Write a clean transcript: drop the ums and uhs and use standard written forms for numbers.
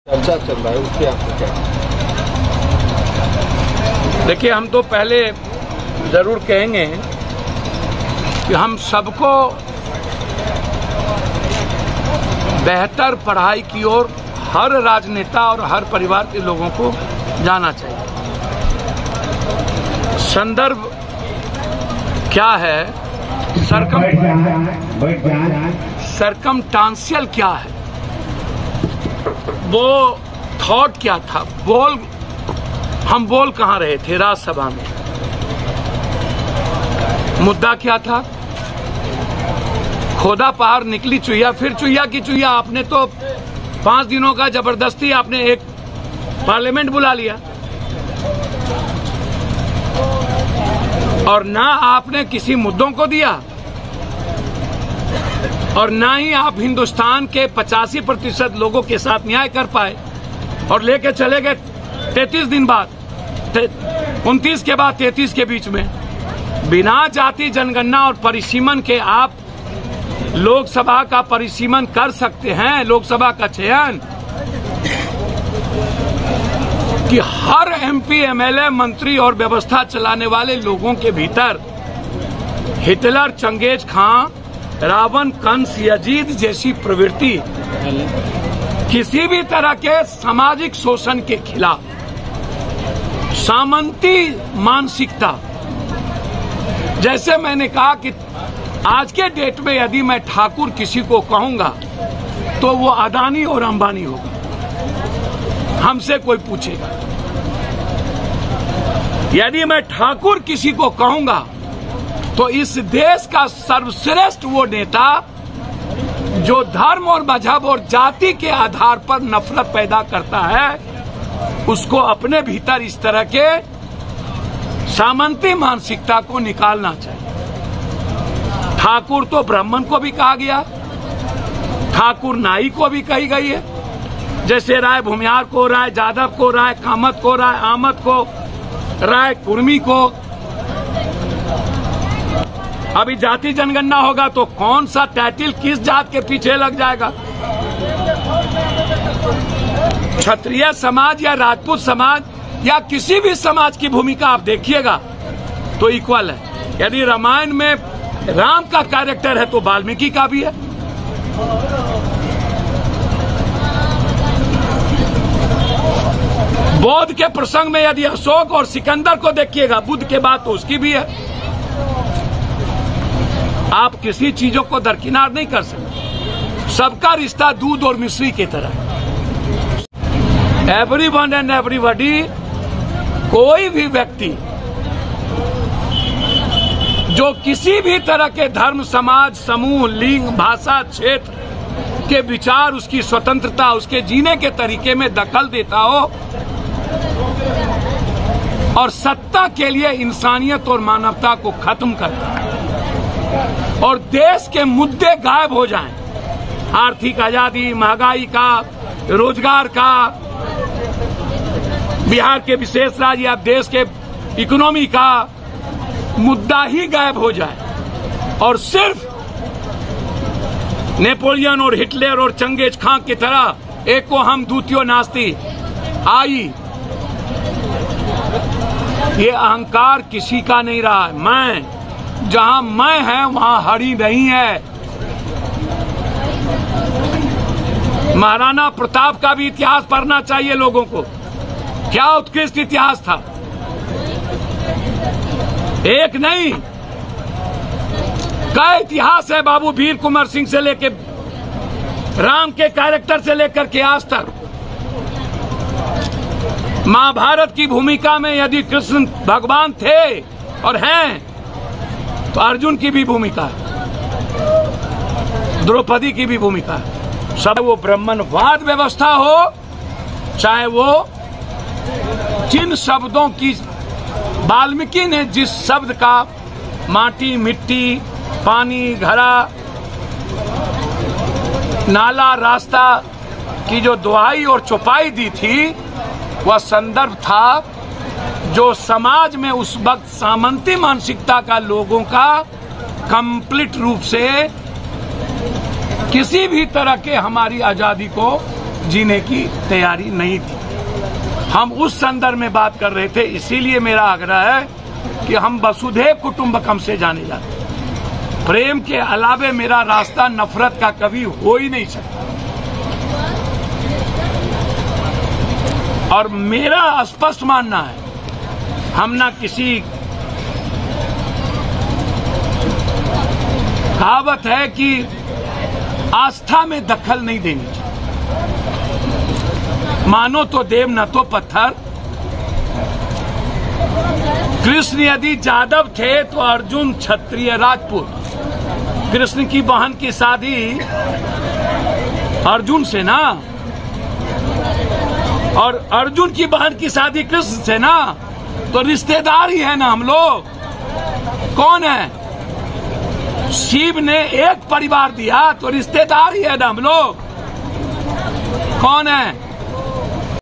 चर्चा चल रहा है उसके आपको क्या? देखिए, हम तो पहले जरूर कहेंगे कि हम सबको बेहतर पढ़ाई की ओर हर राजनेता और हर परिवार के लोगों को जाना चाहिए। संदर्भ क्या है, सरकमस्टांशियल क्या है, वो थॉट क्या था, हम बोल कहाँ रहे थे राज्यसभा में, मुद्दा क्या था, खोदा पहाड़ निकली चुहिया, फिर चुहिया की चुहिया। आपने तो 5 दिनों का जबरदस्ती आपने एक पार्लियामेंट बुला लिया और ना आपने किसी मुद्दों को दिया और ना ही आप हिंदुस्तान के 85% लोगों के साथ न्याय कर पाए और लेके चले गए 33 दिन बाद, 29 के बाद 33 के बीच में बिना जाति जनगणना और परिसीमन के आप लोकसभा का परिसीमन कर सकते हैं, लोकसभा का चयन, कि हर एमपी एमएलए मंत्री और व्यवस्था चलाने वाले लोगों के भीतर हिटलर, चंगेज खां, रावण, कंस, यजीद जैसी प्रवृत्ति, किसी भी तरह के सामाजिक शोषण के खिलाफ सामंती मानसिकता, जैसे मैंने कहा कि आज के डेट में यदि मैं ठाकुर किसी को कहूंगा तो वो अदानी और अंबानी होगा, हमसे कोई पूछेगा। यदि मैं ठाकुर किसी को कहूंगा तो इस देश का सर्वश्रेष्ठ वो नेता जो धर्म और मजहब और जाति के आधार पर नफरत पैदा करता है, उसको अपने भीतर इस तरह के सामंती मानसिकता को निकालना चाहिए। ठाकुर तो ब्राह्मण को भी कहा गया, ठाकुर नाई को भी कही गई है, जैसे राय भूमियार को, राय जादव को, राय कामत को, राय आमद को, राय कुर्मी को। अभी जाति जनगणना होगा तो कौन सा टाइटल किस जात के पीछे लग जाएगा। क्षत्रिय समाज या राजपूत समाज या किसी भी समाज की भूमिका आप देखिएगा तो इक्वल है। यदि रामायण में राम का कैरेक्टर है तो वाल्मीकि का भी है। बौद्ध के प्रसंग में यदि अशोक और सिकंदर को देखिएगा, बुद्ध के बाद तो उसकी भी है। आप किसी चीजों को दरकिनार नहीं कर सकते, सबका रिश्ता दूध और मिश्री की तरह है। एवरीवन एंड एवरीबॉडी, कोई भी व्यक्ति जो किसी भी तरह के धर्म, समाज, समूह, लिंग, भाषा, क्षेत्र के विचार, उसकी स्वतंत्रता, उसके जीने के तरीके में दखल देता हो और सत्ता के लिए इंसानियत और मानवता को खत्म करता है और देश के मुद्दे गायब हो जाएं, आर्थिक आजादी, महंगाई का, रोजगार का, बिहार के विशेष राज्य या देश के इकोनॉमी का मुद्दा ही गायब हो जाए और सिर्फ नेपोलियन और हिटलर और चंगेज खां की तरह एक को हम द्वितीय नास्ती आई, ये अहंकार किसी का नहीं रहा है। मैं, जहां मैं है वहां हरि नहीं है। महाराणा प्रताप का भी इतिहास पढ़ना चाहिए लोगों को, क्या उत्कृष्ट इतिहास था। एक नहीं, कई इतिहास है बाबू वीर कुंवर सिंह से लेकर राम के कैरेक्टर से लेकर के आज तक। महाभारत की भूमिका में यदि कृष्ण भगवान थे और हैं तो अर्जुन की भी भूमिका है, द्रौपदी की भी भूमिका है। सब वो ब्राह्मणवाद व्यवस्था हो, चाहे वो जिन शब्दों की वाल्मीकि ने जिस शब्द का माटी, मिट्टी, पानी, घड़ा, नाला, रास्ता की जो दुहाई और चौपाई दी थी, वह संदर्भ था जो समाज में उस वक्त सामंती मानसिकता का लोगों का कंप्लीट रूप से किसी भी तरह के हमारी आजादी को जीने की तैयारी नहीं थी। हम उस संदर्भ में बात कर रहे थे। इसीलिए मेरा आग्रह है कि हम वसुधैव कुटुंबकम से जाने जाते। प्रेम के अलावे मेरा रास्ता नफरत का कभी हो ही नहीं सकता। और मेरा स्पष्ट मानना है, हम ना किसी कहावत है कि आस्था में दखल नहीं देनी चाहिए। मानो तो देव न तो पत्थर। कृष्ण यदि यादव थे तो अर्जुन क्षत्रिय राजपूत। कृष्ण की बहन की शादी अर्जुन से ना, और अर्जुन की बहन की शादी कृष्ण से ना, तो रिश्तेदार ही है ना हम लोग। कौन है? शिव ने एक परिवार दिया तो रिश्तेदार ही है ना हम लोग। कौन है?